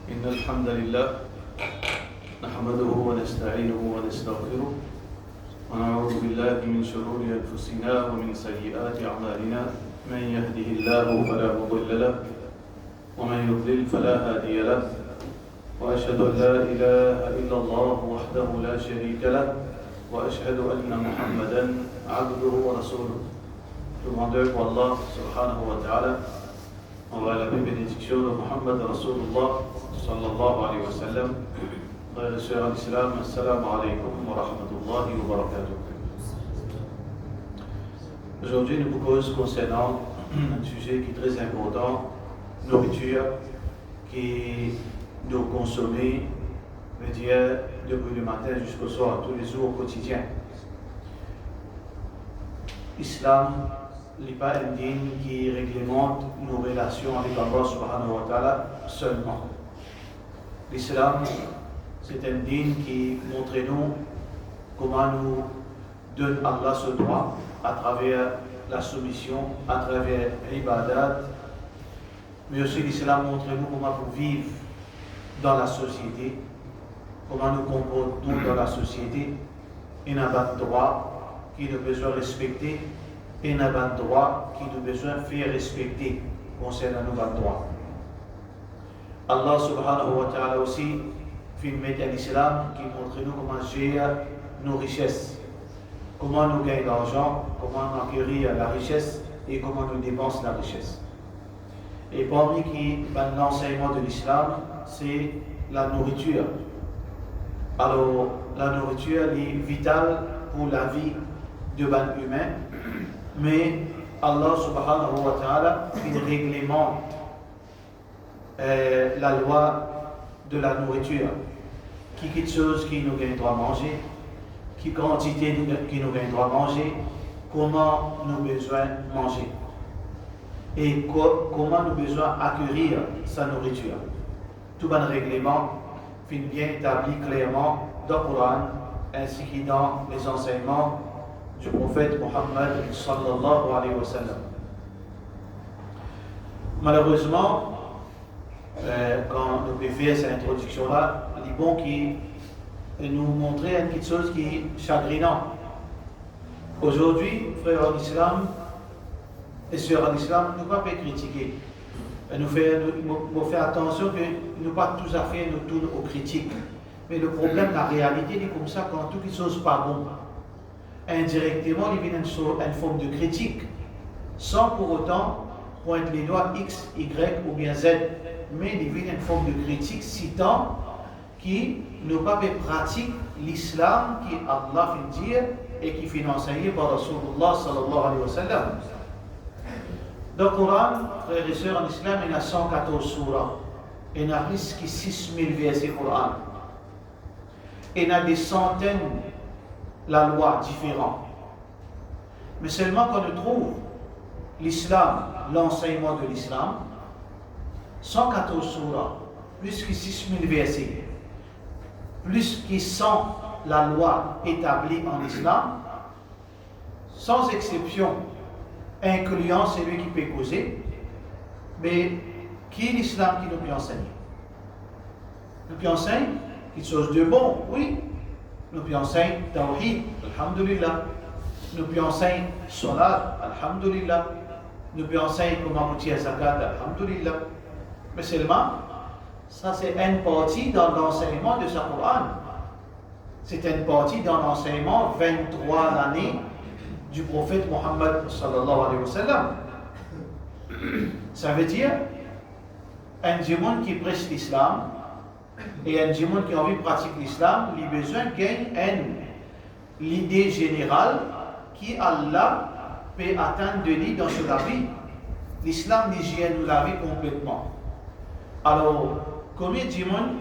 إن الحمد لله نحمده ونستعينه ونستغفره ونعوذ بالله من شرور أنفسنا ومن سيئات أعمالنا من يهده الله فلا مضل له ومن يضلل فلا هادي له وأشهد أن لا إله إلا الله وحده لا شريك له وأشهد أن محمدا عبده ورسوله. Demandeur pour Allah subhanahu wa ta'ala, on va la bénédiction de Muhammad Rasulullah sallallahu alayhi wa sallam. Frères et sœurs en islam, assalamu alaykum wa rahmatullahi wa barakatuh. Aujourd'hui, nous vous cause concernant un sujet qui est très important, nourriture, qui nous consomme, depuis le matin jusqu'au soir, tous les jours, au quotidien. L'islam n'est pas un dîme qui réglemente nos relations avec Allah subhanahu wa ta'ala seulement. L'islam, c'est un dîme qui montre nous comment nous donne Allah ce droit à travers la soumission, à travers l'ibadat, mais aussi l'islam montre nous comment nous vivre dans la société, comment nous comportons dans la société. Il n'y a pas de droit qui nous besoin respecter, et il n'y a pas de droit qui nous besoin faire respecter concernant nos droits. Allah subhanahu wa ta'ala aussi filmé un islam qui montre nous comment gérer nos richesses, comment nous gagner l'argent, comment nous acquérir la richesse et comment nous dépenser la richesse. Et parmi l'enseignement de l'islam, c'est la nourriture. Alors, la nourriture est vitale pour la vie de l'humain, mais Allah subhanahu wa ta'ala, il réglemente la loi de la nourriture. Quelque chose qui nous gagne droit manger, qui quantité qui nous gagne droit manger, comment nous besoin manger et comment nous besoin acquérir sa nourriture. Tout un règlement fin bien établi clairement dans le Coran ainsi que dans les enseignements du prophète Muhammad sallallahu alayhi wa sallam. Malheureusement, quand nous avons fait cette introduction-là, il est bon qui nous montrer quelque chose qui est chagrinant. Aujourd'hui, frères en islam et sœurs en islam, nous ne pouvons pas critiquer. Nous faire attention que nous ne pas tous à faire nous tourner aux critiques. Mais le problème, la réalité, est comme ça quand tout quelque chose n'est pas bon. Indirectement, il vient une forme de critique, sans pour autant pointer les doigts X, Y ou bien Z. Mais il vient une forme de critique citant qui n'a pas pratique l'islam qui Allah fait dire et qui fait enseigner par Rasulullah sallallahu alayhi wa sallam. Dans le Coran, frères et sœurs en islam, il y a 114 surahs. Il y a plus que 6000 versets Coran. Il y a des centaines la loi différente. Mais seulement quand on trouve l'islam, l'enseignement de l'islam, 114 surahs, plus que 6000 versets, plus que 100 la loi établie en islam, sans exception, incluant celui qui peut causer, mais qui est l'islam qui nous peut enseigner? Nous peut enseigner quelque chose de bon, oui. Nous peut enseigner tawhid, alhamdulillah. Nous peut enseigner salat, alhamdulillah. Nous peut enseigner comment tirer zakat, alhamdulillah. Mais seulement, ça c'est une partie dans l'enseignement de ce Coran. C'est une partie dans l'enseignement 23 l'année du prophète Muhammad sallallahu alayhi wa sallam. Ça veut dire un djimoun qui prêche l'islam et un djimoun qui a envie de pratiquer l'islam, il a besoin de gagner l'idée générale qui Allah peut atteindre de lui dans sa vie. L'islam nous la vie complètement. Alors, combien de djimoun,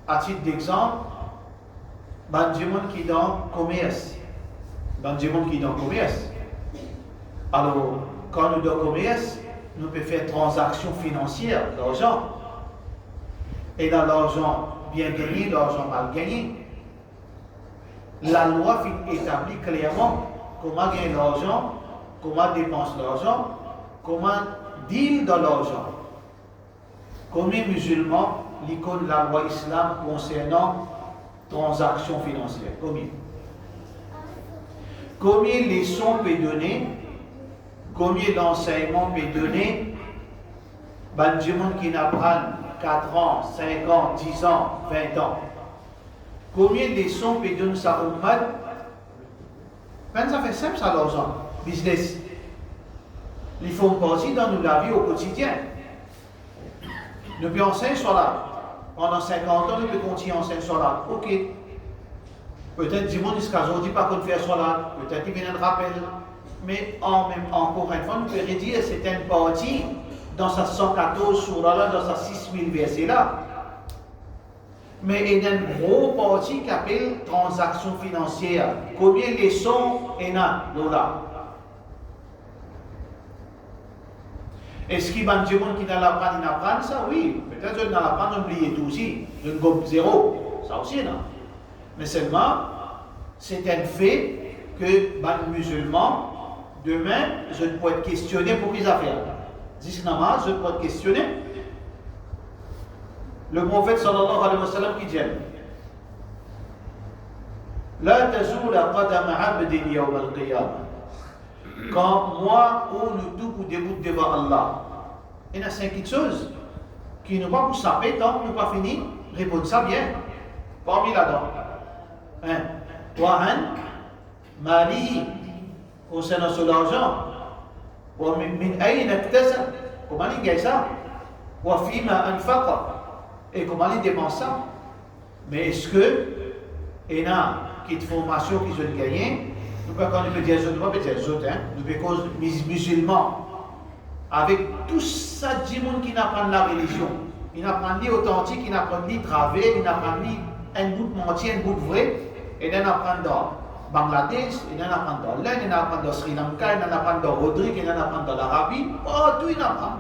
à titre d'exemple, un djimoun qui est dans le commerce, Alors, quand nous dans le commerce, nous pouvons faire transactions financières, l'argent. Et dans l'argent bien gagné, l'argent mal gagné. La loi établit clairement comment gagner l'argent, comment dépenser l'argent, comment deal dans l'argent. Combien de musulmans l'icône de la loi islam concernant transactions financières? Combien les leçons peut donner, combien l'enseignement peut donner, ben, du monde qui n'apprend 4 ans, 5 ans, 10 ans, 20 ans. Combien de leçons peut donner sa ummat? Ben, ça fait simple, ça, l'argent. Business. Il faut passer dans la vie au quotidien. Nous pouvons enseigner sur là. Pendant 50 ans, nous pouvons continuer à enseigner sur là. Ok. Peut-être du monde jusqu'à aujourd'hui, pas qu'on fait sur là. Peut-être qu'il vient de rappel. Mais encore une fois, nous pouvons redire certaines parties dans sa 114 surah là, dans sa 6000 versets là. Mais il y a une grosse partie qui appelle transactions financières. Combien de leçons il y a là? Est-ce qu'il y a des gens qui n'ont pas ça? Oui. Peut-être qu'ils n'ont pas oublié tout aussi. Je ne gomme zéro. Ça aussi, non. Mais seulement, c'est un fait que les musulmans, demain, je ne peux être questionné pour les affaires. D'ici namaz, je ne peux être questionné. Le prophète sallallahu alayhi wa sallam qui dit La tazoula qadama abdin yawm al-qiyamah. Quand moi ou nous tous pour débouter devant Allah, il y a 5 choses qui ne vont pas vous saper tant que nous pas fini, répondre ça bien. Parmi là-dedans. Wahan, mali, concernant son argent. Wa min ayna iktasab, comment il gagne ça? Wa fima anfaqa, et comment il dépense ça? Mais est-ce que il y a qui de formation qui sont gagnés? Nous ne pouvons pas dire les autres, nous ne pouvons pas dire les autres, nous pouvons dire musulmans. Avec tout ça, du monde qui n'apprend la religion, il n'apprend ni authentique, il n'apprend ni travers, il n'apprend ni un bout de menti, un bout de vrai, et il n'apprend dans Bangladesh, il n'apprend dans l'Inde, il n'apprend dans Sri Lanka, il n'apprend dans Rodrigue, il n'apprend dans l'Arabie, tout il apprend.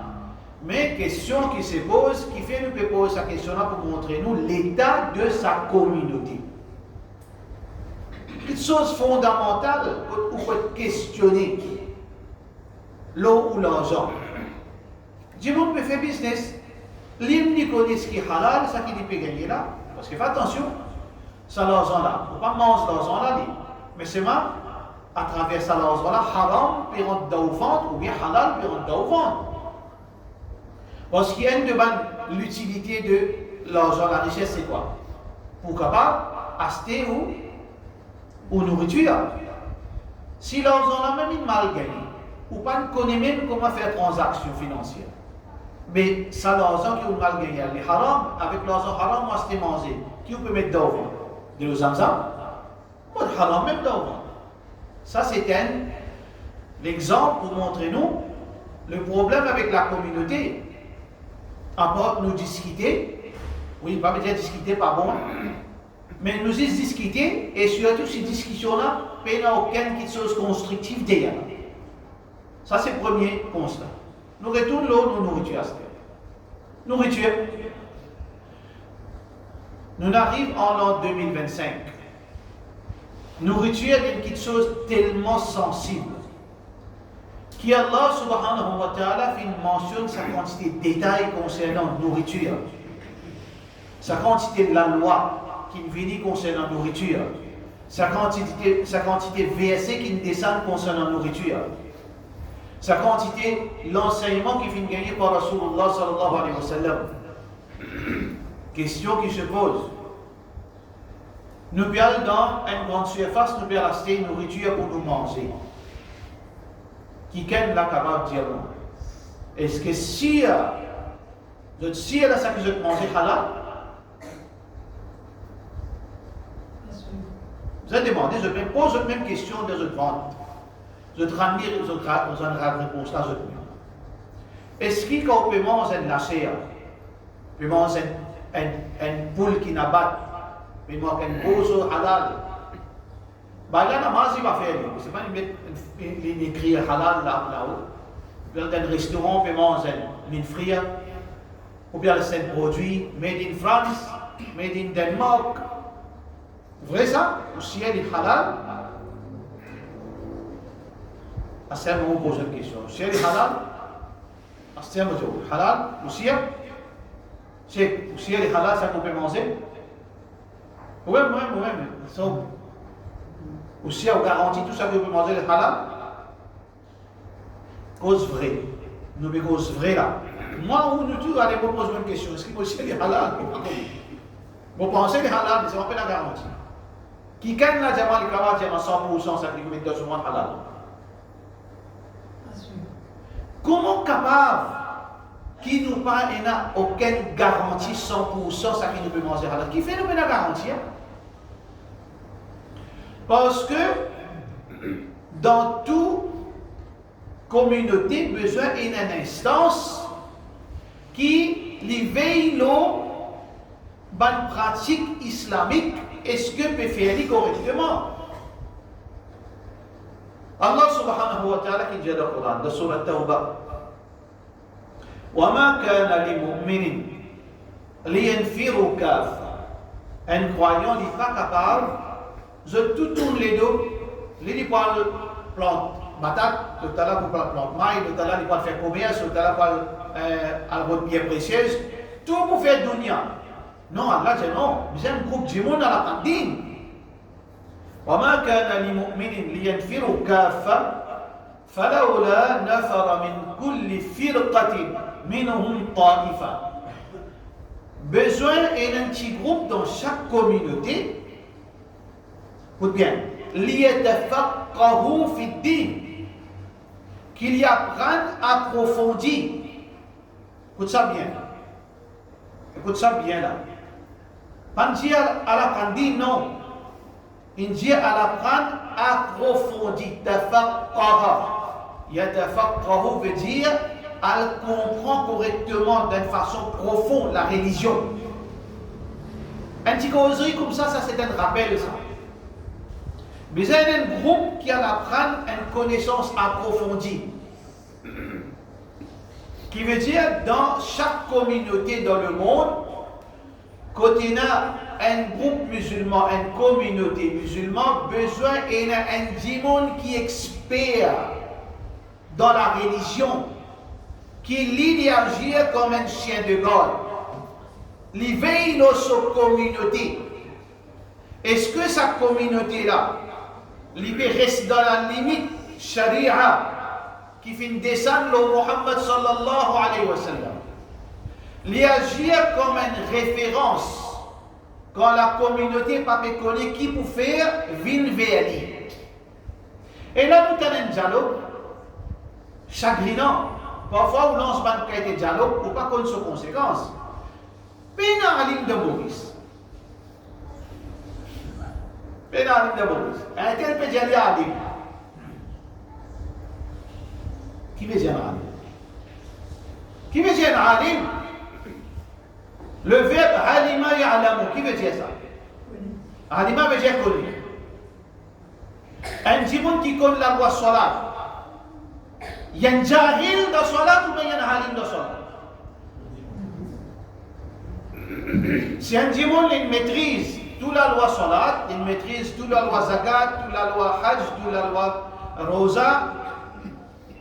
Mais question qui se pose, qui fait nous poser sa question là pour montrer nous l'état de sa communauté. Une chose fondamentale où il faut questionner l'eau ou l'argent. Du monde peut faire business. L'hymne qui connaît ce qui est halal, ça qui peut gagner là. Parce que fais attention, ça l'argent là. Il ne faut pas manger l'argent là. Mais c'est moi, à travers ça l'argent là, haram peut rentrer dans le ventre ou bien halal peut rentrer dans le ventre. Parce qu'il y a une demande, l'utilité de l'argent, la richesse, c'est quoi? Pour capable acheter ou nourriture. Si l'argent là même est mal gagné, ou pas ne connaît même comment faire transaction financière. Mais ça l'argent qui est mal gagné, les haram, avec l'argent haram, moi c'est manger. Qui peut mettre dans le ventre? De l'eau zamzam? Pas de haram même dans le ventre. Ça c'est l'exemple pour montrer nous le problème avec la communauté. À part nous discuter, oui, pas me dire discuter, pas bon, mais nous discuter, et surtout ces discussions-là, il n'y a aucune chose constructive derrière. Ça, c'est le premier constat. Nous retournons l'eau, nous nourriture. Nourriture. Nous arrivons en l'an 2025. Nourriture est une chose tellement sensible. Qui Allah subhanahu wa ta'ala mentionne sa quantité de détails concernant la nourriture. Sa quantité de la loi qui vient concernant la nourriture. Sa quantité de versets qui descendent concernant la nourriture. Sa quantité, l'enseignement qui vient gagner par Rasulullah sallallahu alayhi wa sallam. Question qui se pose. Nous allons dans une grande surface, nous allons acheter une nourriture pour nous manger. Qui est capable de dire non? Est-ce que si elle a ça que je mange halal? Vous avez demandé, je me pose la même question de votre vente. Je te ramène une réponse là. Est-ce qu'on peut manger un lâcher? On peut manger une poule qui n'a pas, on peut manger un bozo halal. Bah là, namaz, il va faire. C'est pas une écrit halal là-haut. Dans un restaurant, on peut manger une frire, ou bien c'est un produit made in France, made in Denmark. Vrai ça? Ou si elle est halal? À ce moment, on pose une question. Si elle est halal? À ce moment, halal? Ou si C'est si elle est halal, ça qu'on peut manger. Oui. Aussi, on garantit tout ça qu'on peut manger le halal. Cause vraie. Nous avons cause vraie là. Moi, où nous tous, allez me poser une question. Est-ce que monsieur est halal? Vous pensez que c'est halal, mais c'est pas la garantie. Qui gagne la diamant, le kawat, diamant 100%, ça fait combien de temps halal? Comment capable qui nous pas n'a aucune garantie 100% ça qui nous peut manger halal? Qui fait nous la garantie? Parce que dans toute communauté, besoin d'une instance qui veille l'eau bonne pratique islamique, est-ce que peut faire correctement? Allah subhanahu wa ta'ala qui dit dans le Coran, dans Surah Tawbah, وَمَا كَانَ لِمُؤْمِنٍ لِيَنْفِرُوا كَافَّةً. Un croyant n'est pas capable de tout tourner les deux, les poils plantes, patates, le talent pour plante maïs, le talent pour faire commerce, le talent pour avoir bien précieuse, tout pour faire dunya. Non, Allah dit non, mais c'est un groupe de monde à la cantine. وما كان لمؤمن لينفروا كافة فلولا نفر من كل فرقة منهم طائفة. Besoin d'un petit groupe dans chaque communauté. Écoute bien. ليتفقهوا في الدين. Qu'il y apprenne approfondi. Écoute ça bien. Écoute ça bien là. Pas dire à la cantine, non. Il dit à l'apprendre approfondi. Tafaqaha. Yatafaqahu veut dire elle comprend correctement d'une façon profonde la religion. Un petit causerie comme ça c'est un rappel ça. Mais il y a un groupe qui a l'apprendre une connaissance approfondie. Qui veut dire dans chaque communauté dans le monde, quand il y a un groupe musulman, une communauté musulmane, besoin d'un monde qui est expert dans la religion, qui lit et agit comme un chien de garde. Il veille dans sa communauté. Est-ce que sa communauté-là, il peut rester dans la limite sharia qui fait descendre le Muhammad sallallahu alayhi wa sallam? Il agit comme une référence quand la communauté n'a pas connu qui peut faire vin véali. Et là, nous avons un dialogue chagrinant. Parfois, on lance un dialogue pour ne pas connaître ses conséquences. Pénalim de Maurice. Pénalim de Maurice. Un tel peut dire Alim. Qui veut dire Alim? Qui veut dire Alim? Le verbe alima ya'lamu, qui veut dire ça? Alima veut dire connu. Un djimoun qui connaît la loi salat. Il y a un jahil dans salat ou bien il y a un alim dans salat? Si un djimoun il maîtrise toute la loi salat, il maîtrise toute la loi zakat, toute la loi hajj, toute la loi rosa,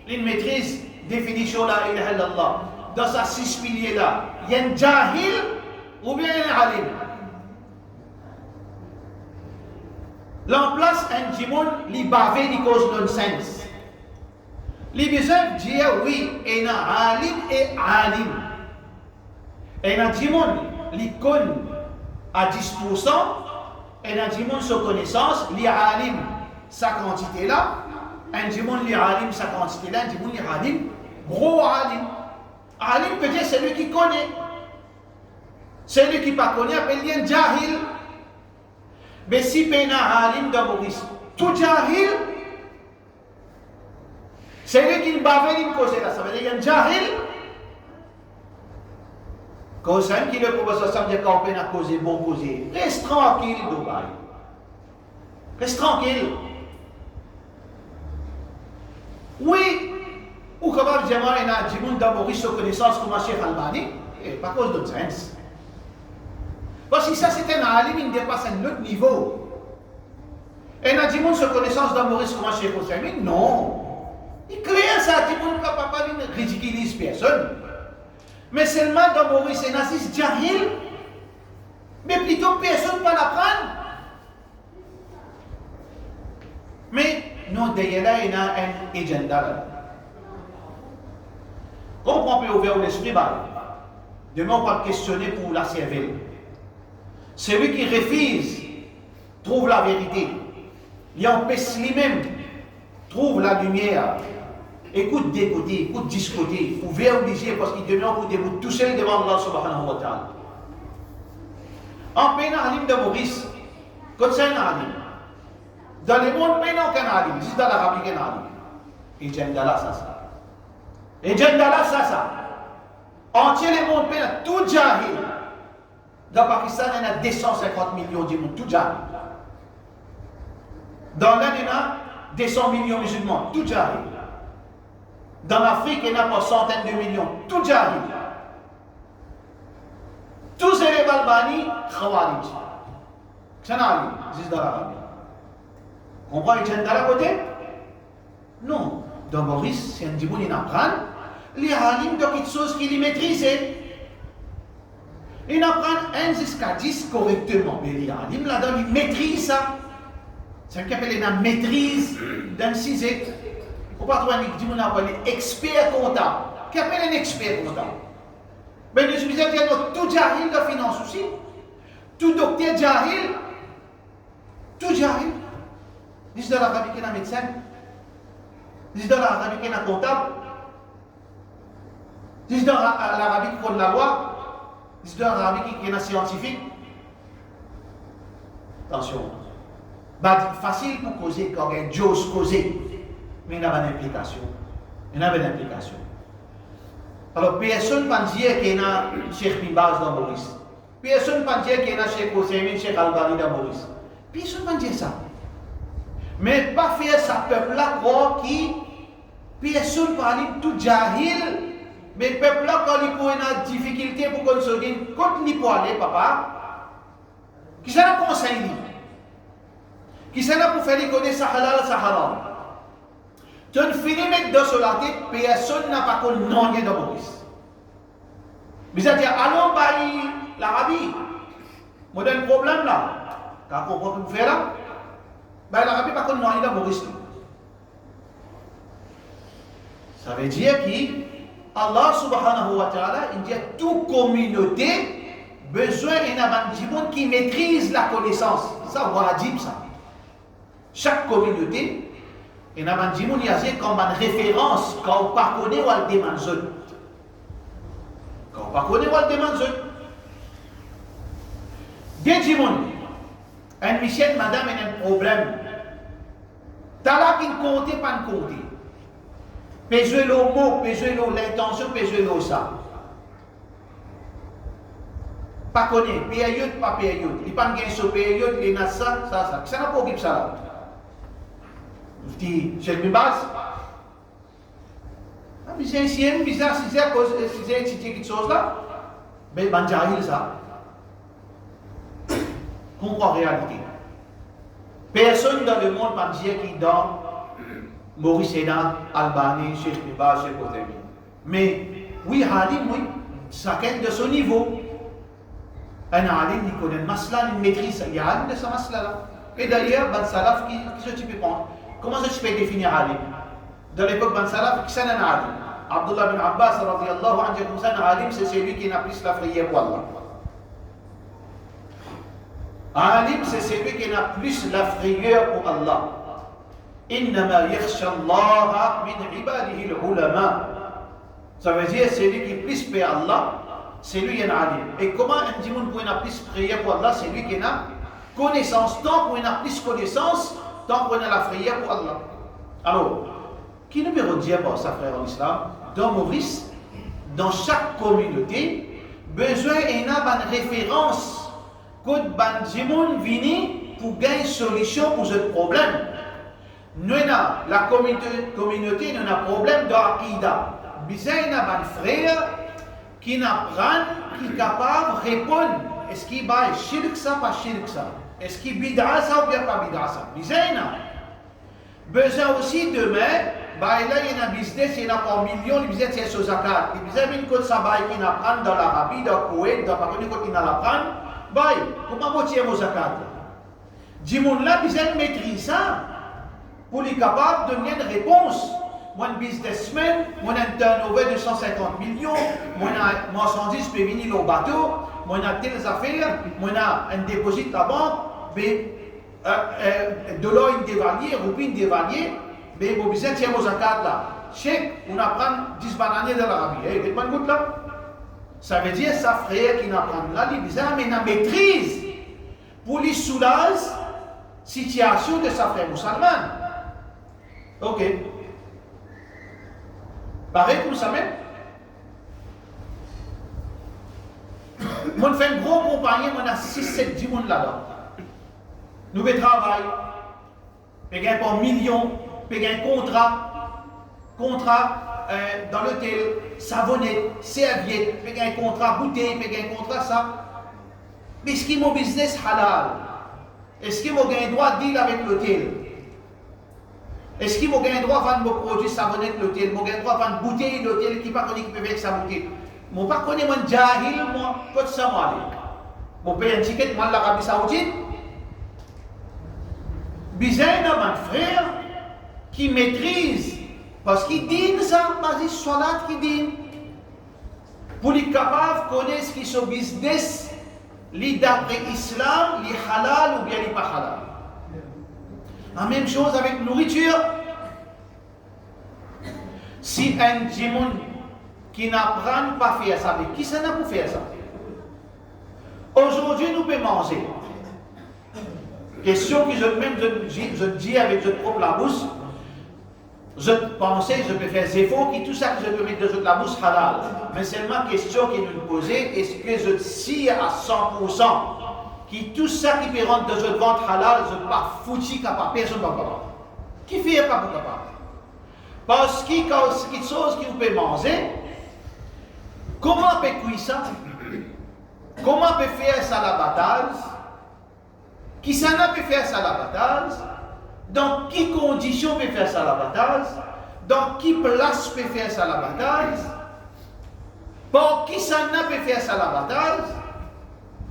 il maîtrise définition la ilaha illallah. Dans ces 6 piliers-là, il y a un jahil ou bien un alim. L'emplace un djimoun, li bavé, li cause nonsense. Li besoin dire oui, il y a un alim et alim. Et un djimoun, li connaît à 10%, et un djimoun sa connaissance, li alim sa quantité là, un djimoun li alim sa quantité là, un djimoun li alim, gros alim. Alim peut dire celui qui connaît. Celui qui ne connaît appelle un jahil. Mais si pena alim dans Maurice, tout jahil, celui qui ne va pas venir causer là, ça veut dire un jahil. Quand c'est un qui le professeur, ça veut dire qu'on peut causer, bon causer. Reste tranquille, Dubaï. Reste tranquille. Oui. Ou comment dire, il y a des gens dans Maurice de connaissance comme Cheikh Albani, et pas cause de sens. Parce que ça, c'est un alim, il dépasse un autre niveau. Et il y a des gens de connaissance dans Maurice comme Cheikh Ousmane, non. Il crée ça, des gens qui ne peuvent pas ridiculiser personne. Mais seulement dans Maurice et Nazis, Jahil, mais plutôt personne ne peut l'apprendre. Mais nous, derrière là, il y a un agenda. Comme on peut ouvrir l'esprit, demain on va questionner pour la cervelle. Celui qui refuse trouve la vérité. Il empêche lui-même, trouve la lumière. Écoute des côtés, écoute 10 côtés. Vous pouvez obliger parce qu'il devient pour debout tout seul devant Allah subhanahu wa ta'ala. En peine alim de Maurice, quand c'est un alim. Dans le monde, peine aucun alim. C'est dans l'Arabie qu'un alim. Et Jendala, ça. Et Jendala, ça. Entier le monde, peine tout jahil. Dans le Pakistan, il y a 250 millions de monde, tout jahil. Dans l'Inde, il y a 200 millions de musulmans, tout jahil. Dans l'Afrique, il y a pas centaines de millions, tout jahil. Tous ces Albanie, Khawarij. C'est un alim, c'est dans l'Arabie. On voit les gens de la côté? Non. Dans Maurice, c'est un dimoun qui apprend. Les alims de quelque chose qu'ils maîtrisent. Ils apprennent 1 jusqu'à 10 correctement. Mais les alims là-dedans, ils maîtrisent ça. C'est ce qu'on appelle la maîtrise d'un sujet. On va trouver un dimoun appelé expert comptable. Qu'est-ce qu'on appelle un expert comptable? Mais nous sommes tout jahil de finance aussi. Tout docteur jahil. Tout jahil. Dis dans l'Arabie qu'il y a un médecin. Dis dans l'Arabie qu'il y a un comptable. Dis dans l'Arabie qu'il y a la loi. Dis dans l'Arabie qu'il y a un scientifique. Attention. C'est facile pour causer quand il y a j'ose causer. Mais il y a une implication. Il y a une implication. Alors, personne ne pense dire qu'il y a un Cheikh Bibaz dans Maurice. Personne ne pense dire qu'il y a un Cheikh Hossein, Cheikh Albani dans Maurice. Personne ne pense dire ça. Mais pas faire ça peuple-là croire qui personne parle tout jahil, mais peuple-là quand il a une difficulté pour qu'on se dise, quand il peut aller, papa, qui s'en a conseillé, qui s'en a pour faire les connaître sa halal, sa haram. Tu ne finis mettre dans sur la tête, personne n'a pas connu non de Maurice. Mais ça dit, allons par l'Arabie. Moi, j'ai un problème là. T'as compris ce que vous faites là? Ben, l'Arabie pas connu non de Maurice. Ça veut dire qu'Allah subhanahu wa ta'ala, il dit à toute communauté, besoin d'un monde qui maîtrise la connaissance. Ça, wajib ça. Chaque communauté, il y a un monde qui a comme une référence quand on ne connaît pas le demande. Quand on ne connaît pas le demande. Des gens, un Michel, madame, il a un problème. T'as là qui ne compte pas de compter. Pesez le mot, pesez l'intention, pesez le ça. Pas connaître, période, pas période. Il n'y a pas de période, il y a ça. Ça n'a pas de ça. Je dis, c'est le base. Mais c'est un bizarre, si c'est quelque chose là, mais ben jahil ça. Comprends la réalité. Personne dans le monde ne dire qui dans Maurice Sénat, Albanie, Cheikh Biba, Cheikh Otemi. Mais oui, Halim, oui, chacun de son niveau. Un Halim, il connaît le masla, il maîtrise, il y a Halim de ce masla là. Et d'ailleurs, Ben Salaf, qui se tu peux prendre? Comment ça tu peux définir Halim? Dans l'époque Ben Salaf, qui c'est un Halim? Abdullah bin Abbas, radiyallahu anhu, comme ça, un Halim, c'est celui qui n'a plus la prière pour Allah. Alim, c'est celui qui n'a plus la frayeur pour Allah. Innama yakhsha Allah min ibadihi al-ulama. Ça veut dire celui qui plus paie Allah, c'est lui qui est alim. Et comment un dimoun peut n'a plus prière pour Allah, c'est lui qui n'a connaissance. Tant qu'on a plus connaissance, tant qu'on a la frayeur pour Allah. Alors, qui ne peut dire par sa frère en islam, dans Maurice, dans chaque communauté, besoin d'une référence. Quand ban dimoun vini pour gagner une solution pour ce problème. Nous avons la communauté, nous avons un problème d'Aqida. Nous avons un frère qui apprend, qui est capable de répondre. Est-ce qu'il va shirk ça, pas shirk ça? Est-ce qu'il bid'a ça ou bien pas bid'a ça? Nous avons besoin aussi demain, bah là il y a un business, il y a pas millions, il business c'est sur zakat. Il business une côte ça bail qui n'apprend dans l'Arabie, dans le Koweït, dans pas connu côté qui n'apprend, bail, comment vous tirez vos zakat? Dis-moi là, business maîtrise ça pour les capables de donner une réponse. Moi, un businessman, moi, un turnover de 150 millions, moi, un marchandise peut venir au bateau, moi, un telles affaires, moi, un dépôt à la banque, mais de l'eau dévalué, roupine dévaluée, mais mon business tient aux zakat là. Chèque, on apprend 10 bananiers de l'Arabie. Vous voyez, vous là? Ça veut dire, sa frère qui n'apprend là, il dit, mais il maîtrise pour les soulager situation de sa frère musulman. Ok. Pareil pour ça même. Moi, je fais une grosse compagnie, on a 6-7 10 personnes là-dedans. Nous travaillons, payons par millions, payons contrat dans l'hôtel, savonnette, serviette, payons un contrat bouteille, payons un contrat ça. Mais est-ce qu'il y a mon business halal? Est-ce qu'il y a un droit de deal avec l'hôtel? Est-ce qu'il y a un droit de vendre mon produit savonnette l'hôtel? Mon droit de vendre bouteille l'hôtel qui ne peut pas avec sa bouteille? Je ne sais pas mon jahil, moi, pas de ça, moi. Je paye un ticket, moi, l'Arabie Saoudite. Bizarre, mon frère, qui maîtrise, parce qu'il dit ça, vas-y, salat qui dit. Pour les capables de connaître ce qui est son business, les d'après l'islam, les halal ou bien les pas halal. La même chose avec nourriture. Si un djimoun qui n'apprend pas à faire ça, mais qui s'en a pour faire ça? Aujourd'hui, nous pouvons manger. Question que je dis avec votre propre la bouche. Je pensais, je peux faire des efforts, qui tout ça que je peux mettre de la bouche halal. Mais seulement question qui nous posait, est-ce que je suis à 100%? Qui tout ça qui peut rentrer de votre ventre halal, je ne peux pas foutu capable, personne ne peut pas. Qui fait pas pour capable? Parce qu'il y a quelque chose que vous pouvez manger, comment on peut cuire ça? Comment on peut faire ça à la bataille? Qui s'en a peut faire ça à la bataille? Dans quelles conditions peut faire ça à la bataille? Dans quelle place peut faire ça à la bataille? Pour qui s'en a peut faire ça à la bataille?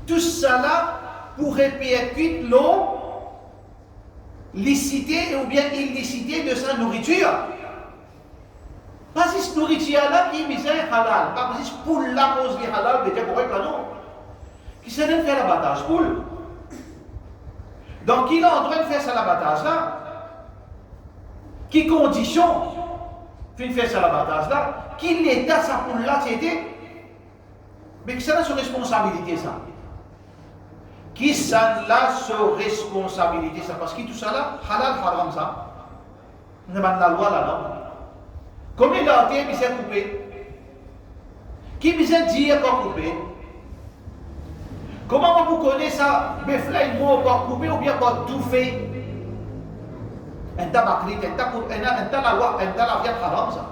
Tout ça là pour répercuter l'eau, licité ou bien illicité de sa nourriture. Pas cette nourriture là qui est misère halal. Pas cette poule là cause de halal, mais c'est correct là non. Qui s'en a fait l'abattage poule? Donc, il est en train de faire ça l'abattage là. Qui condition fait faire ça l'abattage là? Qui l'état sa poule là, c'était? Mais qui ça a sa responsabilité ça? Qui ça a sa responsabilité ça? Parce que tout ça là, halal, haram ça. On a la loi là, non? Combien d'années il s'est coupé? Qui s'est dit qu'on coupé? Comment vous connaissez ça? Bœuf là, il m'a pas coupé ou bien pas tout fait? Un tabacri, un talawa, un talavia haram ça.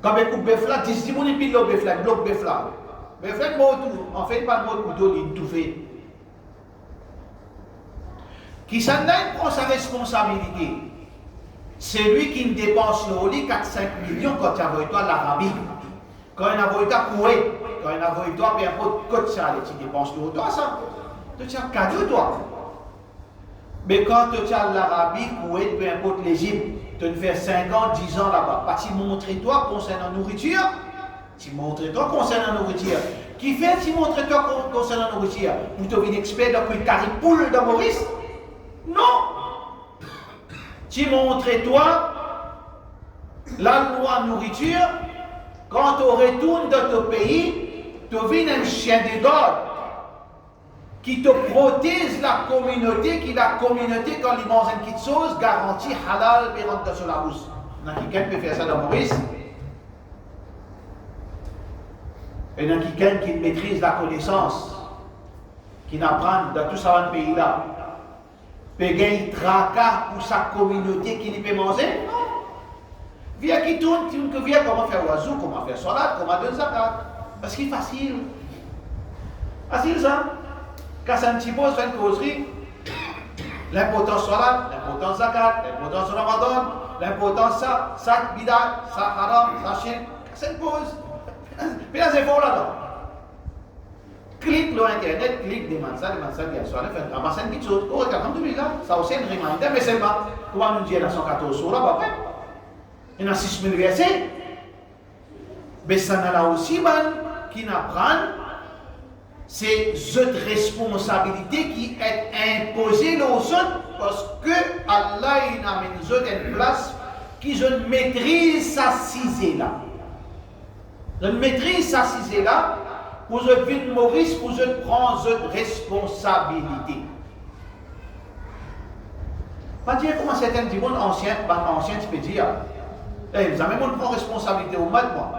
Quand on coupe bœuf là, 10 personnes ils pillent le bœuf là, bloquent bœuf là. Bœuf là, en fait, pas de mot couteau, il tout fait. Qui s'en a prend sa responsabilité? C'est lui qui ne dépense le lit 4-5 millions quand il a envoyé toi l'Arabie. Quand il a envoyé toi Koweït. Quand il a envoyé toi, bien côté ça, tu dépenses le toi ça. Tu as un cadeau toi. Mais quand tu as l'Arabie, Koweït, peu importe l'Égypte, tu fais 5 ans, 10 ans là-bas. Pas tu montres toi concernant la nourriture. Tu montres toi concernant la nourriture. Qui fait tu montres toi concernant la nourriture? Vous devenez expert dans le carré poule de Maurice? Non! Tu montres toi la loi nourriture. Quand tu retournes dans ton pays, tu deviens un chien de garde qui te protège la communauté, qui la communauté, quand il mange une petite chose, garantit halal et rentre sur la bouche. Il y a quelqu'un qui peut faire ça dans Maurice. Et il y a quelqu'un qui maîtrise la connaissance, qui n'apprend dans tout ça dans le pays là. Il y a un tracas pour sa communauté qui ne peut manger? Non. Viens qui tourne, que viens comment faire oiseau, comment faire salade, comment donner zakat. Parce qu'il est facile. Facile ça. Quand c'est un petit peu, c'est une causerie. L'importance salat, l'importance zakat, l'importance ramadan, l'importance ça bidat, ça haram, ça shirk, ça pose. Puis là, c'est fort là-dedans. Clique l'internet, clique des mansas qui a soirée, fait ramasser une petite chose. Oh, regarde, alhamdoulilah, ça aussi un reminder, mais c'est pas. Comment nous dire la 114 surah, pas vrai? Il y en a 6000 versets. Mais ça n'a là aussi, qui n'apprend, c'est cette responsabilité qui est imposée aux autres parce que Allah il a mis une place qui je ne maîtrise sa cisée là. Je ne maîtrise sa cisée là pour je vide Maurice, pour je prends cette responsabilité. Pas dire comment certains disent, ancien, tu peux dire, vous avez même prend responsabilité au mal, moi.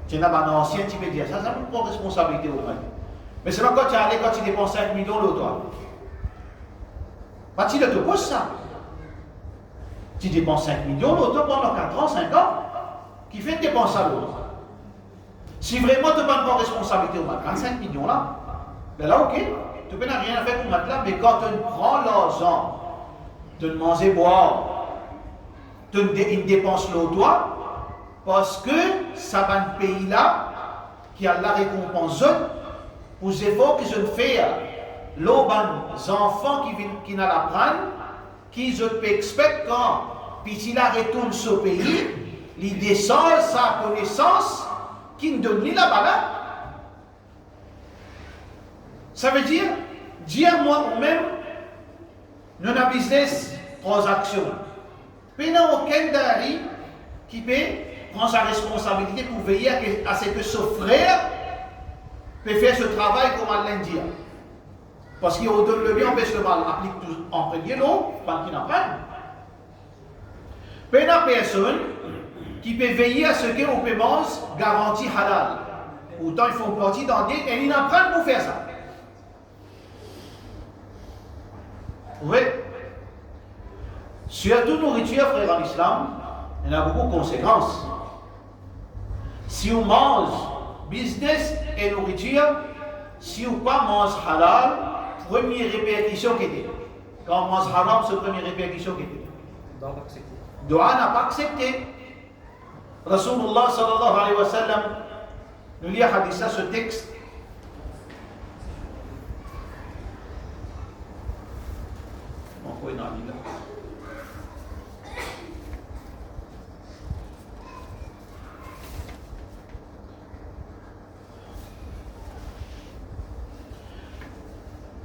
Tu n'as pas d'ancien, tu peux dire ça, ça me prend responsabilité au mal. Mais c'est quand tu es allé, quand tu dépenses 5 millions l'autre, toi. Pas tu te poses ça. Tu dépenses 5 millions l'autre pendant 4 ans, 5 ans, qui fait dépenser à l'autre. Si vraiment tu n'as pas de responsabilité au mal, 35 millions là, ben là, ok, tu peux rien à faire pour le là, mais quand tu prends l'argent, de manger, boire, tu dépenses l'autre, toi, parce que ça va un pays là qui a la récompense pour les efforts que je fais. L'eau, les enfants qui n'ont la prendre, qui je peux expecter quand, puis s'il retourne sur le pays, il descend sa connaissance qui ne donne ni la balade. Ça veut dire moi-même, nous avons business, transaction. Mais il n'y a aucun d'arri qui peut prend sa responsabilité pour veiller à ce que ce frère peut faire ce travail comme Allah dit. Parce qu'il donne le bien, empêche le mal, applique tout en premier l'eau, pas qu'il n'en prenne. Mais il y a personne qui peut veiller à ce qu'on peut manger garantie halal. Autant ils font partie d'un dîner et ils n'en prennent pour faire ça. Oui. Surtout nourriture, frère en islam, il y en a beaucoup de conséquences. Si on mange business et nourriture, si on pas mange halal, première répercussion qui était. Quand on mange haram, c'est la première répercussion qui était. Doua n'a pas accepté. Rasulullah sallallahu alayhi wa sallam nous lit à hadith ce texte. On peut y aller là.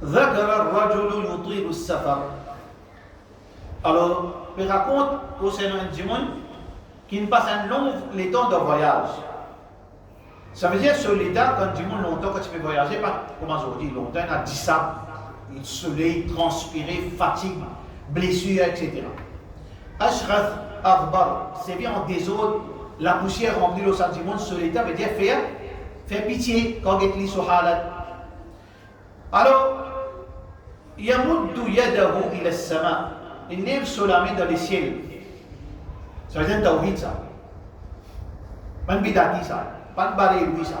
ذكر الرجل يطيل السفر. Alors, il raconte concernant un dimanche qui passe un long temps de voyage. Ça veut dire sur l'état, quand dimanche longtemps, quand tu peux voyager, pas comme aujourd'hui, longtemps, il y a 10 sables, le soleil, transpirer, fatigue, blessure, etc. Ashrath Akhbar, c'est bien en désordre, la poussière remplie le dimanche sur l'état veut dire faire pitié quand il est sur halat. Alors, Yamuddu yadahu ila as-sama. Il lève sur la main dans le ciel. Ça veut dire tawhid ça. Pas de bidati ça. Pas de baré lui ça.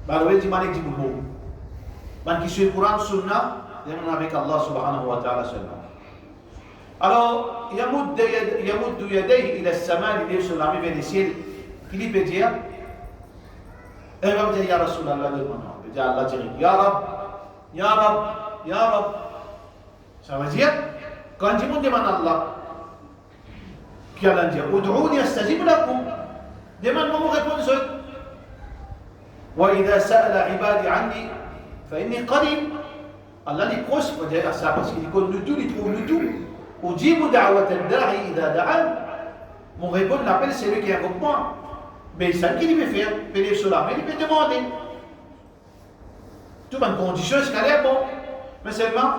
Baré du malik du boubou. Ban qui suit le Coran, Sunna, c'est avec Allah subhanahu wa ta'ala seulement. Alors, Yamuddu yadayhi ila as-sama, il lève sur la main vers le ciel. Qu'il peut dire, il va dire Ya Rasulallah, il va dire Allah direct, Ya Rab, Ya Rab, Ya Rab. Ça veut dire, quand il demande à Allah, qui Allah dit, Ud'ouni astajib lakum, demande-moi mon réponse. Wa idha sa'ala ibadi anni, fa inni qarib. Allah est proche, il faut dire ça, parce qu'il connaît tout, il trouve le tout. Ujibu da'wat al-da'i idha da'an. Mon réponse l'appel, c'est lui qui invoque moi. Mais c'est ça qu'il peut faire, il peut lire sur la main, il peut demander. Tout en condition, ce qu'elle est bon. Mais seulement,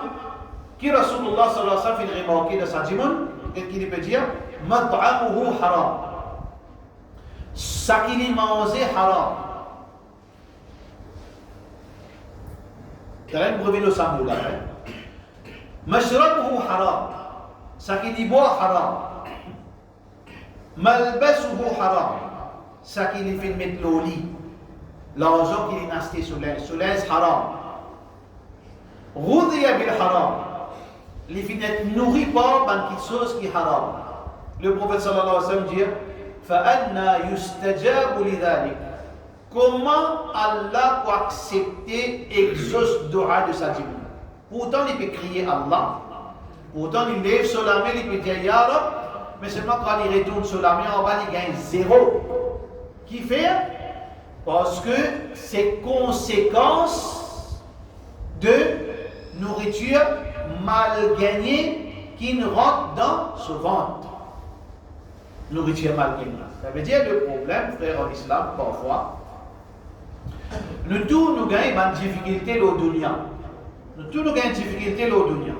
qui Rasulullah sallallahu alayhi wa sallam fait remarquer dans sa dimoun, qu'est-ce qu'il peut dire? Mat'amuhu haram. Ça qu'il est mangé haram. T'as rien brevet le sambo là. Mashrabuhu haram. Ça qu'il y boit haram. Malbasuhu haram. Ça qu'il fait mettre l'eau lit. L'argent qu'il est nasté sur l'aise haram. Ghudhiya bil haram. les filles ne nourrit pas par quelque chose qui est haram. Le prophète sallallahu alayhi wa sallam dit فَأَنَّا يُسْتَجَابُ لِذَلِكَ. Comment Allah peut accepter exauce dua de sa djinn? Pourtant, il peut crier Allah. Pourtant, il lève sur la main, il peut dire Ya Rab. Mais seulement quand il retourne sur la main, en bas, il gagne 0. Qui fait? Parce que c'est conséquence de nourriture mal gagnée qui ne rentre dans ce ventre. Nourriture mal gagnée. Ça veut dire le problème, frère en islam, parfois, nous tous nous gagnons une difficulté au dunya. Nous tous nous gagnons une difficulté au dunya.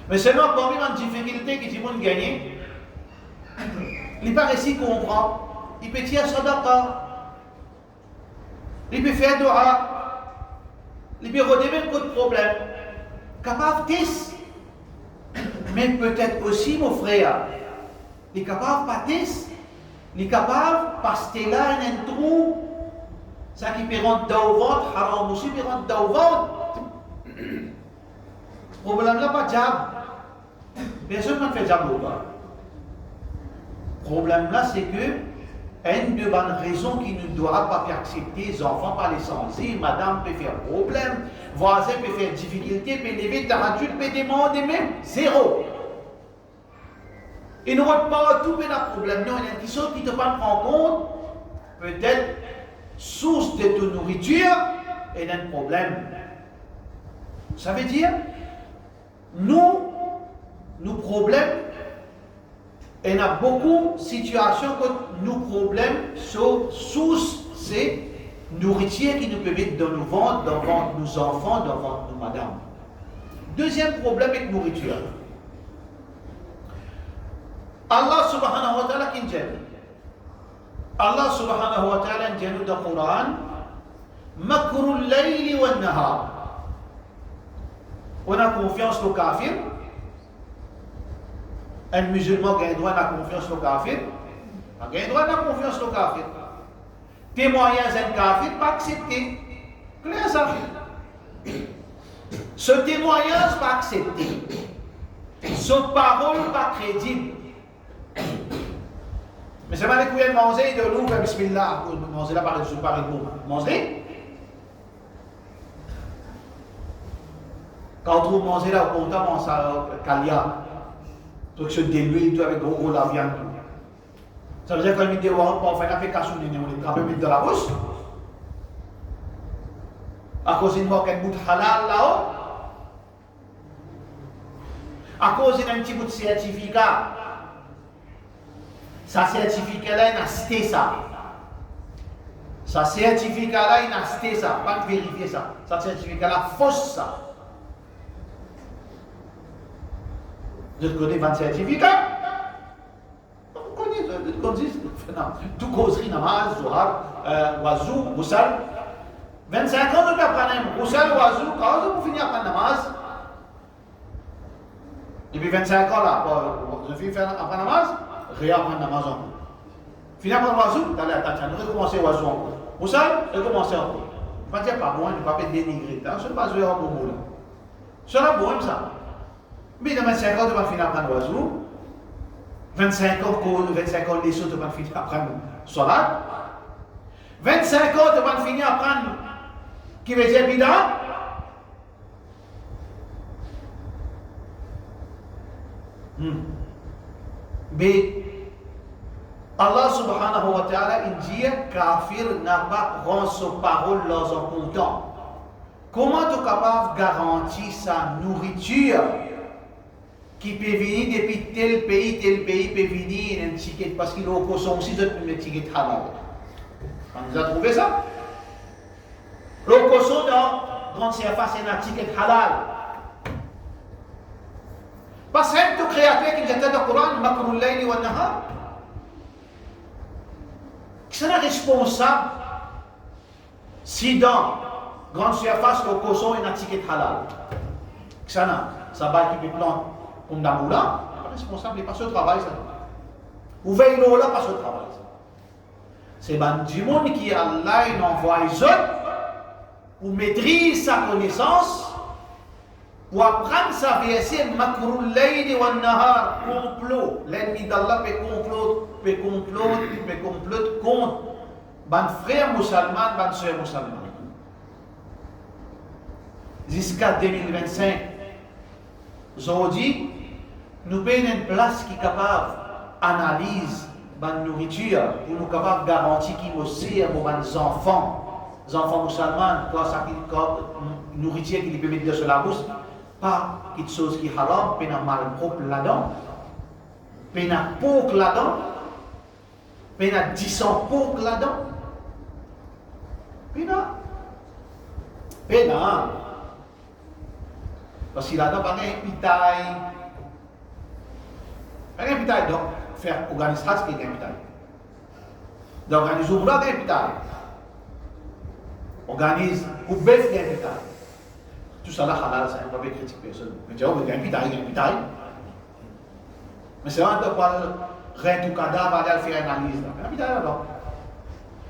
Mais seulement parmi les difficultés que tout le monde gagne, il n'est pas réussi à comprendre. Il peut tirer sadaqa. Il peut faire dua. Il peut redémarrer beaucoup de problèmes. Capable de mais peut-être aussi, mon frère, il est capable de passer. Il est capable de passer là, il y a un trou. Ça qui peut rentrer dans le ventre, haram aussi peut rentrer dans le ventre. Le problème là, pas de jab. Personne ne fait jab ou pas. Le problème là, c'est que une de bonnes raisons qui ne doit pas faire accepter les enfants par les sensés, madame peut faire problème, voisin peut faire difficulté, peut lever, tarantule peut demander même 0. Il ne voit pas tout le problème. Non, il y a quelque chose qui ne te prend en compte, peut-être source de ta nourriture et d'un problème. Ça veut dire, nos problèmes, il y a beaucoup de situations que nos problèmes sont source, c'est nourriture qui nous peut mettre dans nos ventres, dans le ventre de nos enfants, dans le ventre de nos madames. Deuxième problème avec nourriture. Allah subhanahu wa ta'ala qui dit, Allah subhanahu wa ta'ala dit dans le Coran, makrul layli wa nahar. On a confiance au kafir. Un musulman qui a le droit de confiance au kafir. Il a le droit de confiance au kafir. Témoignage d'un kafir, pas accepté. Clair ça. Ce témoignage pas accepté. Son parole pas crédible. Mais c'est mal que vous manger de l'eau, bismillah. Vous mangez là par le bon. Mangez. Quand vous mangez là, au comptant, on s'en calia. Donc se déluer tout avec gros la viande. Ça veut dire que quand il dit on fait la fécation, on est un peu mis dans la bouche. À cause d'une boîte de halal là-haut. À cause d'un petit bout de certificat. Ça certificat-là, il a acheté ça. Ça certificat-là, il a acheté ça. Pas de vérifier ça. Ça certificat-là, fausse ça. De connaître 20 certificats. Vous connaissez, tout causerie, namaz, zohar, wazou, roussal. 25 ans, nous apprenons roussal, wazou, quand vous finissez à apprendre namaz. Depuis 25 ans, là, je finis à apprendre namaz, réapprendre namaz encore. Finir à apprendre wazou, d'aller à Tatiana, recommencer wazou encore. Roussal, recommencer encore. Je ne vais pas dire pas bon, je ne vais pas dénigrer. Je ne vais pas jouer en bon mot là. C'est là bon, ça. Mais dans 25 ans, tu vas finir à apprendre l'oiseau. 25 ans, les autres, tu vas finir à apprendre salat. 25 ans, tu vas finir à apprendre qui veut dire bida. Mais Allah subhanahu wa ta'ala, il dit kafir n'a pas rend sa parole dans un comptant. Comment tu es capable de garantir sa nourriture qui peut venir depuis tel pays peut venir un ticket parce qu'il est au cochon aussi, je peux mettre ticket halal. On nous a trouvé ça? Le cochon dans grande surface, c'est un ticket halal. Parce que tout créateur qui nous a dit dans le Coran, makrul layli wa nahar, qui est responsable si dans grande surface, le cochon est un ticket halal. Ça va qui peut planter. Comme Damoula, responsable, il passe au travail, ça. Ou veille là, passe au travail, ça. C'est du monde qui Allah envoie les autres, ou maîtrise sa connaissance, Pour apprendre ça verset, makrul layli wan nahar, complot. L'ennemi d'Allah peut complot contre ban frère musulman, ban soeur musulman. Jusqu'à 2025, aujourd'hui, nous payons une place qui est capable d'analyser la nourriture pour nous capables de garantir qu'il aussi à nos enfants musulmans, quand nourriture qui peut mettre sur la bouche, pas quelque chose qui est haram, pas de mal propre là-dedans, pas de porc là-dedans, pas de 10 porc là-dedans, pas de. Parce qu'il là-dedans, pas de pitaille. Pas de pitaille, donc, faire organiser ça, c'est qu'il y a un pitaille. Donc, organise au boulot, il y a un pitaille. Organise pour bœuf, il y a un pitaille. Tout ça là, halal, ça ne va pas critiquer personne. Mais tu vois, il y a un pitaille. Mais c'est vraiment de quoi rien tout cadavre, aller faire une analyse. Il y a un pitaille là-dedans.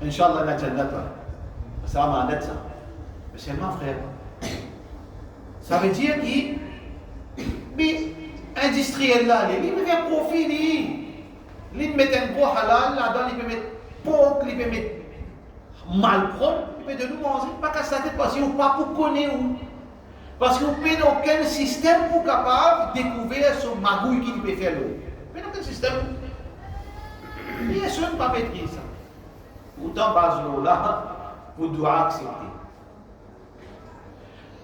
Inch'Allah, il y a un jannat là. Ça va m'en être ça. Mais seulement, frère. Ça veut dire qu'il industriel là, il peut faire profit, il met un gros halal là-dedans, il peut mettre porc, il peut mettre mal propre, il peut de nous manger, pas qu'à sa tête parce qu'il n'y a pas pour connaître où. Parce qu'on n'a aucun système pour capable de découvrir son magouille qu'il peut faire l'eau. Il n'y a aucun système. Il n'y a seul pas maîtriser ça. Autant base là, vous devez accepter.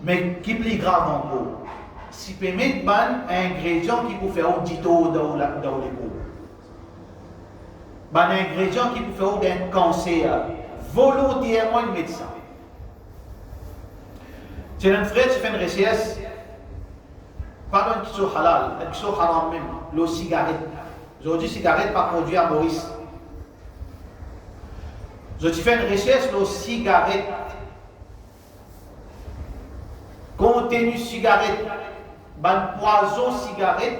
Mais qui est plus grave encore, si vous pouvez mettre un ingrédient qui peut faire un dito dans les cours, un ingrédient qui peut faire un cancer, volontairement il met ça. C'est un frère qui fait une recherche, pas un qui soit halal, un qui soit haram même, le cigarette. Aujourd'hui, cigarette pas produit à Maurice. Je fais une recherche, le cigarette. Contenu cigarette, poison cigarette,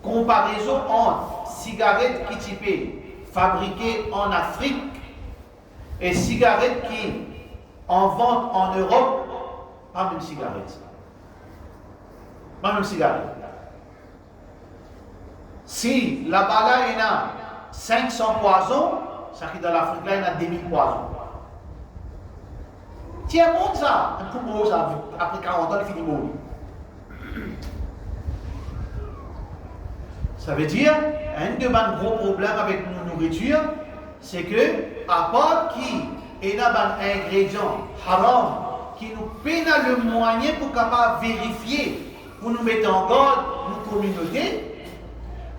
comparaison entre cigarette qui typée fabriquée en Afrique et cigarette qui en vente en Europe, pas même cigarette. Pas même cigarette. Si là-bas là, il y a 500 poisons, ça qui dans l'Afrique là, il y a 2000 poisons. Tiens, monte ça, un peu beau ça, après 40 ans, il finit mourir. Ça veut dire, un de mes gros problèmes avec nos nourritures, c'est que, à part qu'il y a un ingrédient haram qui nous peine le moyen pour capable vérifier, pour nous mettre en garde nos communautés,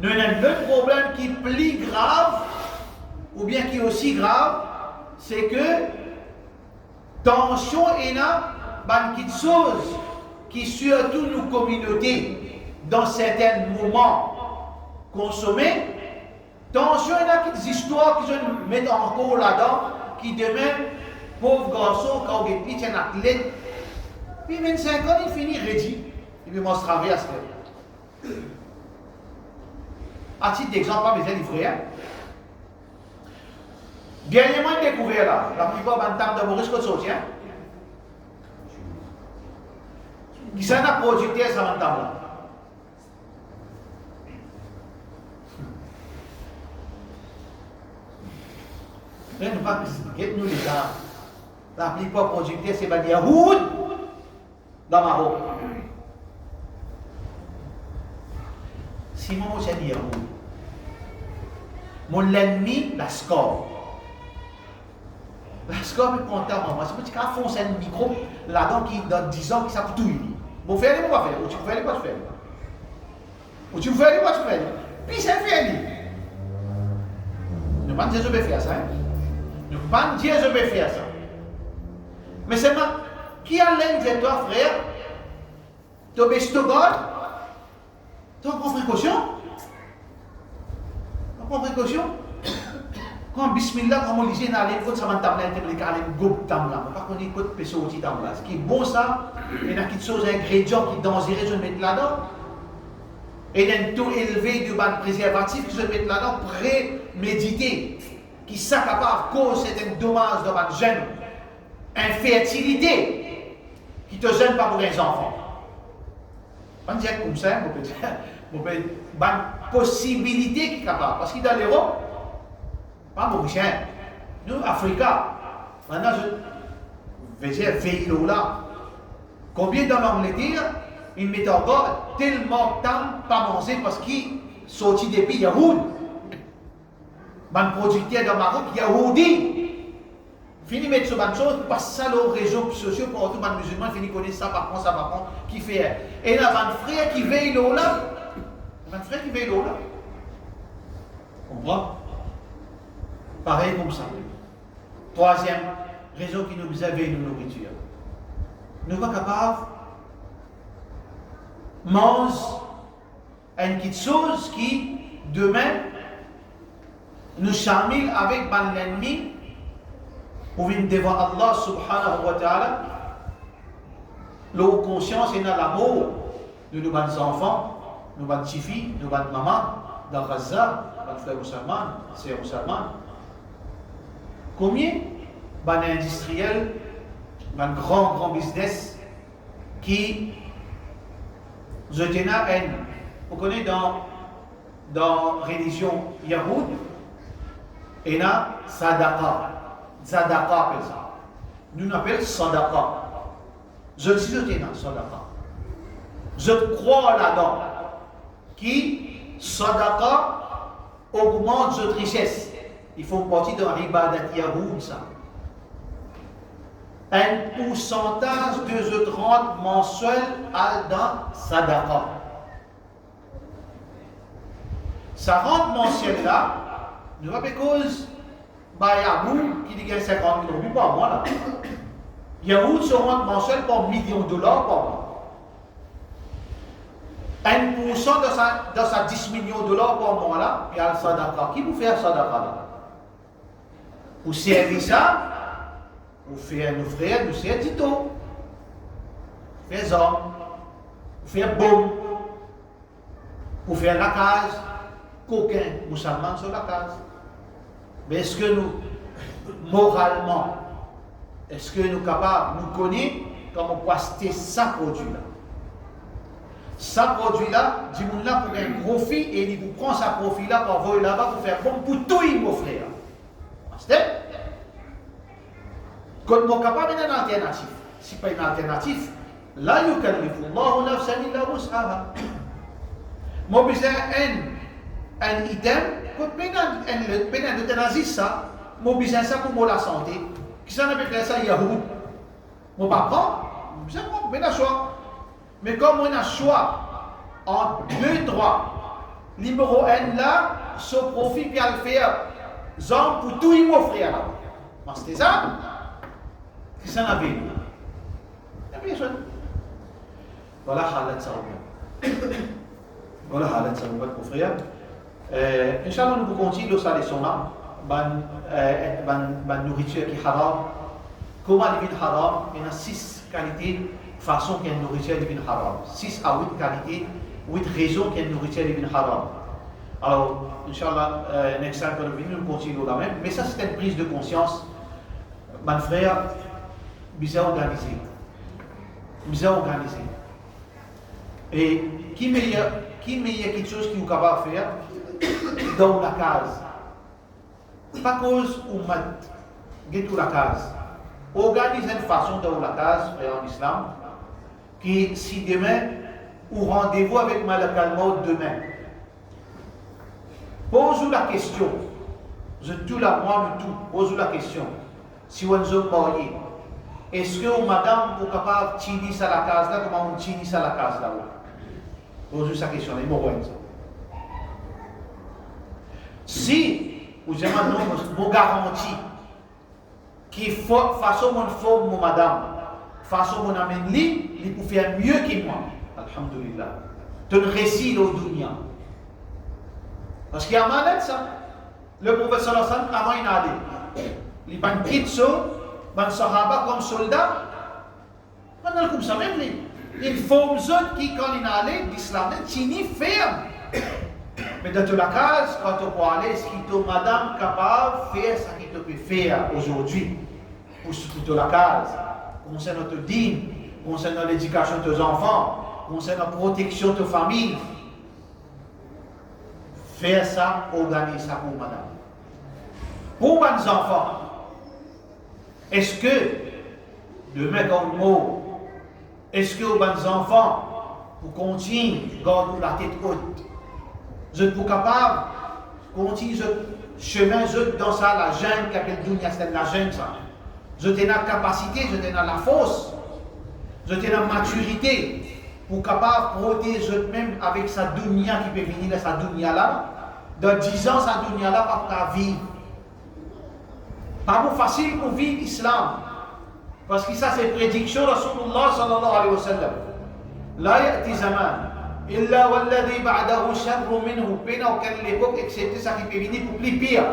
nous avons un autre problème qui est plus grave, ou bien qui est aussi grave, c'est que tension et quelque chose qui surtout nos communautés dans certains moments consommer tension et des histoires qui se mettent encore là-dedans qui demain pauvre garçon quand il est un athlète puis 25 ans il finit rédit il veut m'en travailler à ce faire à titre d'exemple pas besoin livrer dernièrement découvert là, la plupart des temps de Maurice Côte-Sauti, qui s'en a produit ça en temps là. Mais nous pas nous les gars, la plupart producteurs c'est pas Yahoud dans Maroc. Simon c'est Yahoud. Mon ennemi la score. Parce que je prends ta maman, si tu as foncé un micro là-dedans qui dans 10 ans qui ça tout. Bon faire les quoi faire, ou tu fais les quoi tu fais. Ou tu fais les quoi tu fais. Puis c'est fait. Ne pas dire je vais faire ça. Ne pas dire je vais faire ça. Mais c'est moi qui a l'air de toi frère. Tu obéis to God. Tu prends précaution. Tu prends précaution. Quand Bismillah, comme on disait, il faut que ça m'a tablé, il faut que ça m'a pas qu'on écoute péché au petit table. Ce qui est bon, ça, il y a quelque chose, ingrédients qui sont dangereux, je vais mettre là-dedans. Et il y a un taux élevé de ban préservatif qui se mettent là-dedans, prémédité, qui sont capables de causer certains dommages dans votre jeune infertilité, qui te gêne pas pour les enfants. Pas dire comme ça, on peut dire, possibilité qui est capable. Parce que dans l'Europe, pas mauricien, nous, Africains, maintenant, je vais dire, vélo là. Combien dans l'Angleterre, ils mettent encore tellement de temps pas manger parce qu'ils sortent des pays Yahoud. Man producteur dans Maroc, Yahoudi. Fini mettre sur bonne chose, passe ça aux réseaux sociaux pour tout les musulmans, fini connaître ça par contre, qui fait. Et là, un frère qui veille là, un frère qui veille là. Comprends? Pareil comme ça. Troisième raison qui nous avait une nourriture. Nous sommes pas capables de manger une petite chose qui, demain, nous chamille avec l'ennemi pour venir devant Allah subhanahu wa ta'ala. Leur conscience et l'amour de nos enfants, nos petits-filles, nos mamans, dans Gaza, nos frères musulmans, sœurs musulmans. Combien d'industriels, un grand business qui, je tiens à une, vous connaissez dans la religion Yahoud, il y a Sadaqa. Sadaqa appelle ça. Nous appelons Sadaqa. Je dis je tiens à Sadaqa. Je crois là-dedans qui Sadaqa augmente notre richesse. Ils font partie d'un ribadat Yahoud, ça. Un pourcentage de 30 mensuel dans Sadaqa. Ça rentre mensuel là, nous avons cause, Yahoud qui dit 50 000 euros par mois là. Yahoud se rentre mensuel par millions de dollars par mois. 1% dans sa 10 millions de dollars par mois là, il y a le Sadaqa. Qui vous fait le Sadaqa là? Pour servir ça, pour faire nos frères, nous faire Tito, pour faire hommes, pour faire bombe, pour faire la case, qu'aucun musulman sur la case. Mais est-ce que nous, moralement, est-ce que nous sommes capables, nous connaissons comment on peut acheter ce produit-là? Ce produit-là, dis-moi là pour un profit et il vous prend ce profit-là pour envoyer là-bas pour faire bon pour tous nos frères. Quand on est capable d'une alternative, si pas une alternative, là, il y a nafsan illa wus'aha. Moi, besoin un item, quand on euthanasie ça, moi, besoin ça pour la santé. Qui s'en appelle ça, Yahoud? Moi, pas prendre, besoin de un choix. Mais comme on a un choix en deux droits, numéro 1 là, ce profit, puis à le faire, genre pour tous nos frères là. C'était ça? Qui s'en avait? Il n'y a personne. Voilà, halat saouba. Voilà, halat saouba pour frère. Inch'Allah, nous continuons sa leçon là. La nourriture qui est haram. Comment elle devient haram? Il y a 6 qualités, façon qu'il y a une nourriture devient haram. 6 à 8 qualités, 8 raisons qu'il y a une nourriture devient haram. Alors, Inch'Allah, next time, nous continuons la même. Mais ça, c'est une prise de conscience. Mon frère, bien organisé. Bien organisé. Et qui meilleur quelque chose qui est capable de faire dans la case? Pas cause ou mat, get la case. Organiser une façon dans la case, frère en islam, qui si demain, ou rendez-vous avec Malak al-Maut demain. Pose-vous la question. Je tout la moi, tout. Pose-vous la question. Si on est marié, est-ce que madame est capable de tirer ça la case là, comment on tire ça la case là? Pose-vous cette question. Il m'a ça. Si vous avez une garantie qui façon mon forme mon madame, façon mon amène lui, il peut faire mieux que moi. Alhamdulillah. Tu ne récits au dunya. Parce qu'il y a mal ça. Le prophète sallallahu alayhi wa sallam, avant il a dit, il a dit ban sahaba comme soldat, maintenant comme ça même lui. Il faut que qui quand il a allé l'islam, il ferme. Mais dans la case, quand on peut aller, est-ce qu'il est madame capable de faire ce qu'il peut faire aujourd'hui pour la case, concernant notre dîme, concernant l'éducation de tes enfants, concernant la protection de ta famille, faire ça, organiser ça pour madame. Pour les enfants, est-ce que, demain comme mot, est-ce que les enfants, pour continuer, garder la tête haute, vous êtes capable de continuer le chemin dans ça, la jeune, qui appelle Dunia, c'est la jeune ça. Vous êtes dans la capacité, vous êtes dans la force, vous êtes dans la maturité, pour capable de protéger même avec sa Dunia qui peut venir de sa Dunia là. Dans 10 ans, sa Dunia là, pas vivre. Pas facile pour vivre l'islam. Parce que ça, c'est prédiction de Rasulullah sallallahu alayhi wa sallam. La ya'ti zaman, illa walladhi ba'dahu sharru minhu. Pena aucune époque, excepté ça qui peut venir pour plus pire.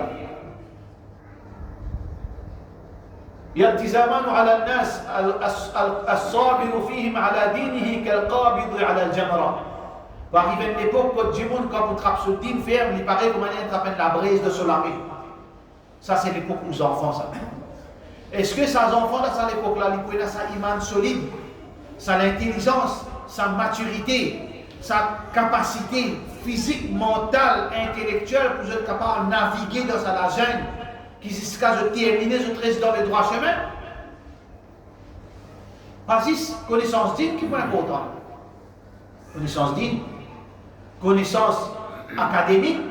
يأتي زمان على الناس الصابر فيهم على دينه كالقابض على الجمرة. Va arriver une époque où du monde, quand vous trappez ce din ferme, il paraît comme on attrape la braise de Solamé. Ça, c'est l'époque aux enfants, ça. Est-ce que ces enfants, dans cette époque-là, ils peuvent avoir sa iman solide, sa intelligence, sa maturité, sa capacité physique, mentale, intellectuelle pour être capable de naviguer dans la jungle, qui jusqu'à se terminer, se trace dans le droit chemin? Parce que connaissance digne qui est important. Connaissance digne, connaissance académique,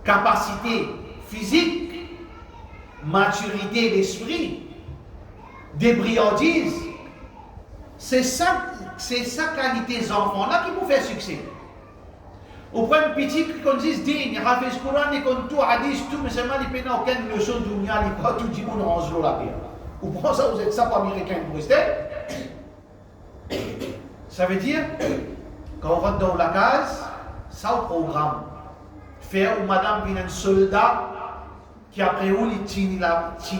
capacité physique, maturité d'esprit, débrouillardise. C'est ça qualité des enfants-là qui vous fait succès. Au point de petit qu'on dise digne, il a fait ce Coran, il compte tout, hadith, tout, mais seulement il n'y a aucune leçon de dunya, il n'y a pas tout le monde en zéro la terre. Vous pensez que vous êtes ça pour américain pour rester? Ça veut dire, quand on rentre dans la case, ça au programme. Faire ou madame vient un soldat qui après où il tient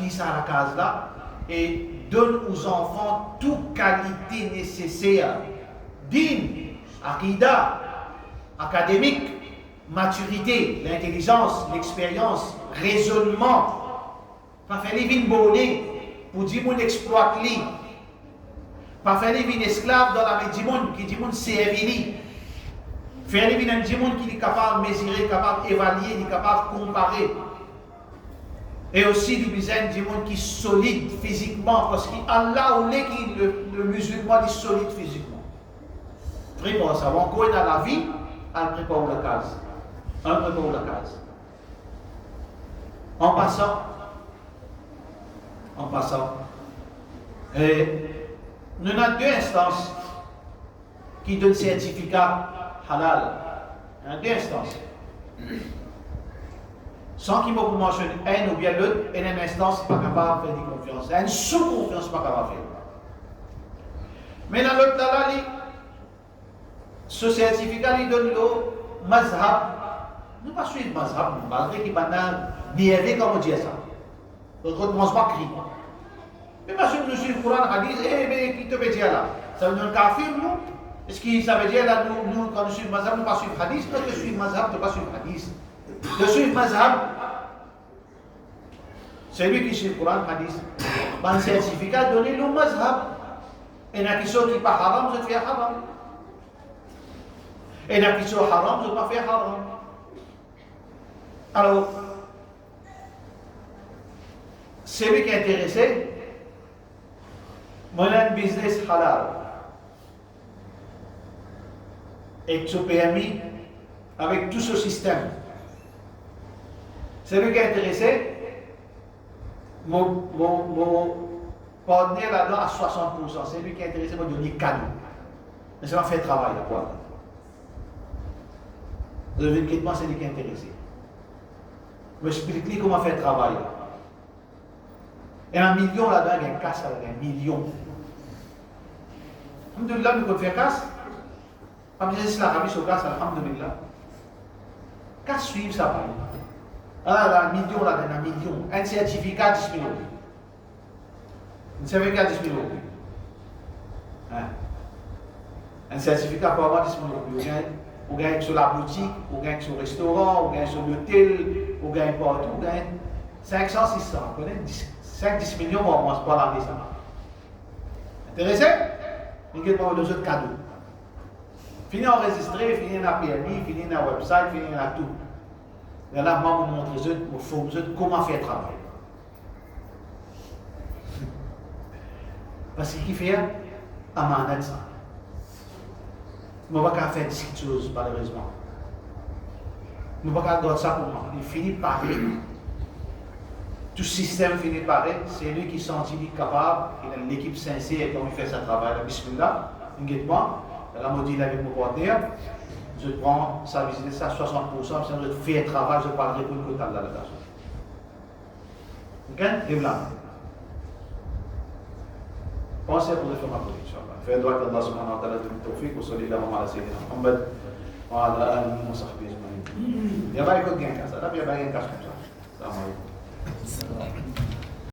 ça à la case là et donne aux enfants toute qualité nécessaire. Din, akida, académique, maturité, l'intelligence, l'expérience, raisonnement. Pas faire les vignes bonnet pour dire qu'on exploite lui. Pas faire les vignes esclaves dans la main du monde qui dit qu'on servit. Faire les vignes du monde qui est capable de mesurer, capable d'évaluer, qui est capable de comparer. Et aussi du besoin du monde qui est solide physiquement parce qu'Allah ou le musulman est solide physiquement. Vraiment, ça va encore dans la vie. Elle prépare la case. Elle prépare la case. En passant, nous avons deux instances qui donnent certificat halal. Il y a deux instances. Sans qu'il m'ait mentionné un ou bien l'autre, et une instance n'est pas capable de faire des confiances. Une sous-confiance n'est pas capable de faire. Mais dans l'autre, là, ce certificat, il donne le mazhab. Nous ne pas suivre le mazhab, malgré qu'il n'y a pas de comme on dit ça. Donc, on ne commence pas à crier. Mais parce que nous suivons le Coran, hadith, mais qui te veut dire là? Ça veut dire un kafir, nous? Est-ce que ça veut dire là, nous, quand nous suivons le mazhab, nous ne pas suivre le hadith? Quand tu suis le mazhab, tu ne pas suivre le hadith. De suivre le mazhab, c'est lui qui suit le Coran, le hadith. Dans le certificat, donner le mazhab. Et il y a qui sont qui pas haram, je fais haram. Et il y a qui sont haram, je ne pas faire haram. Alors, celui qui est intéressé, moi, j'ai un business halal. Et que ce PMI, avec tout ce système. Celui qui est intéressé, mon partenaire là-dedans à 60%. C'est lui qui est intéressé, moi, je donner cadeau. Mais ça va faire travail là, quoi. Le véritablement, c'est lui qui est intéressé. Je vais expliquer comment faire travail là. Et un million là-dedans, il y a un casse avec un million. Alhamdulillah, nous pouvons faire casse. Comme je dis, la rabie sur casse, alhamdulillah. Casse suivre ça, va. Ah là, un million là-dedans, un million. Un certificat 10 000 euros. Un certificat 10 000 euros. Hein? Un certificat pour avoir 10 000 euros. Vous gagnez sur la boutique, vous gagnez sur le restaurant, vous gagnez sur l'hôtel, vous gagnez partout, vous gagnez 500, 600. Vous connaissez 5-10 millions, on ne commence pas à l'année ça. Intéressé? Il y a des autres cadeaux. Fini enregistré, fini dans PMI, fini dans le website, fini dans tout. Et là, moi, je vous montre comment faire le travail. Parce qu'il fait un manette ça. Je ne vais pas faire des choses, malheureusement. Je ne vais pas garder ça pour moi. Il finit par parler. Tout système finit par parler. C'est lui qui sentit capable. Il a l'équipe sincère quand il fait son travail. Bismillah, moi, la module avec mon partenaire. Je prends ça, visiter ça 60%, si je fais un travail, je parlerai pour le côté de la personne. Ok? Et là. Pensez pour le faire ma politique, Inch'Allah. Fais droit qu'Allah subhanahu wa ta'ala donne le tawfiq, wa sallallahu ala sayyidina Muhammad, wa ala alihi wa sahbihi ajma'in. Il y a pas de gain, ça. Là, il y a pas de gain comme ça. Salam alaikum.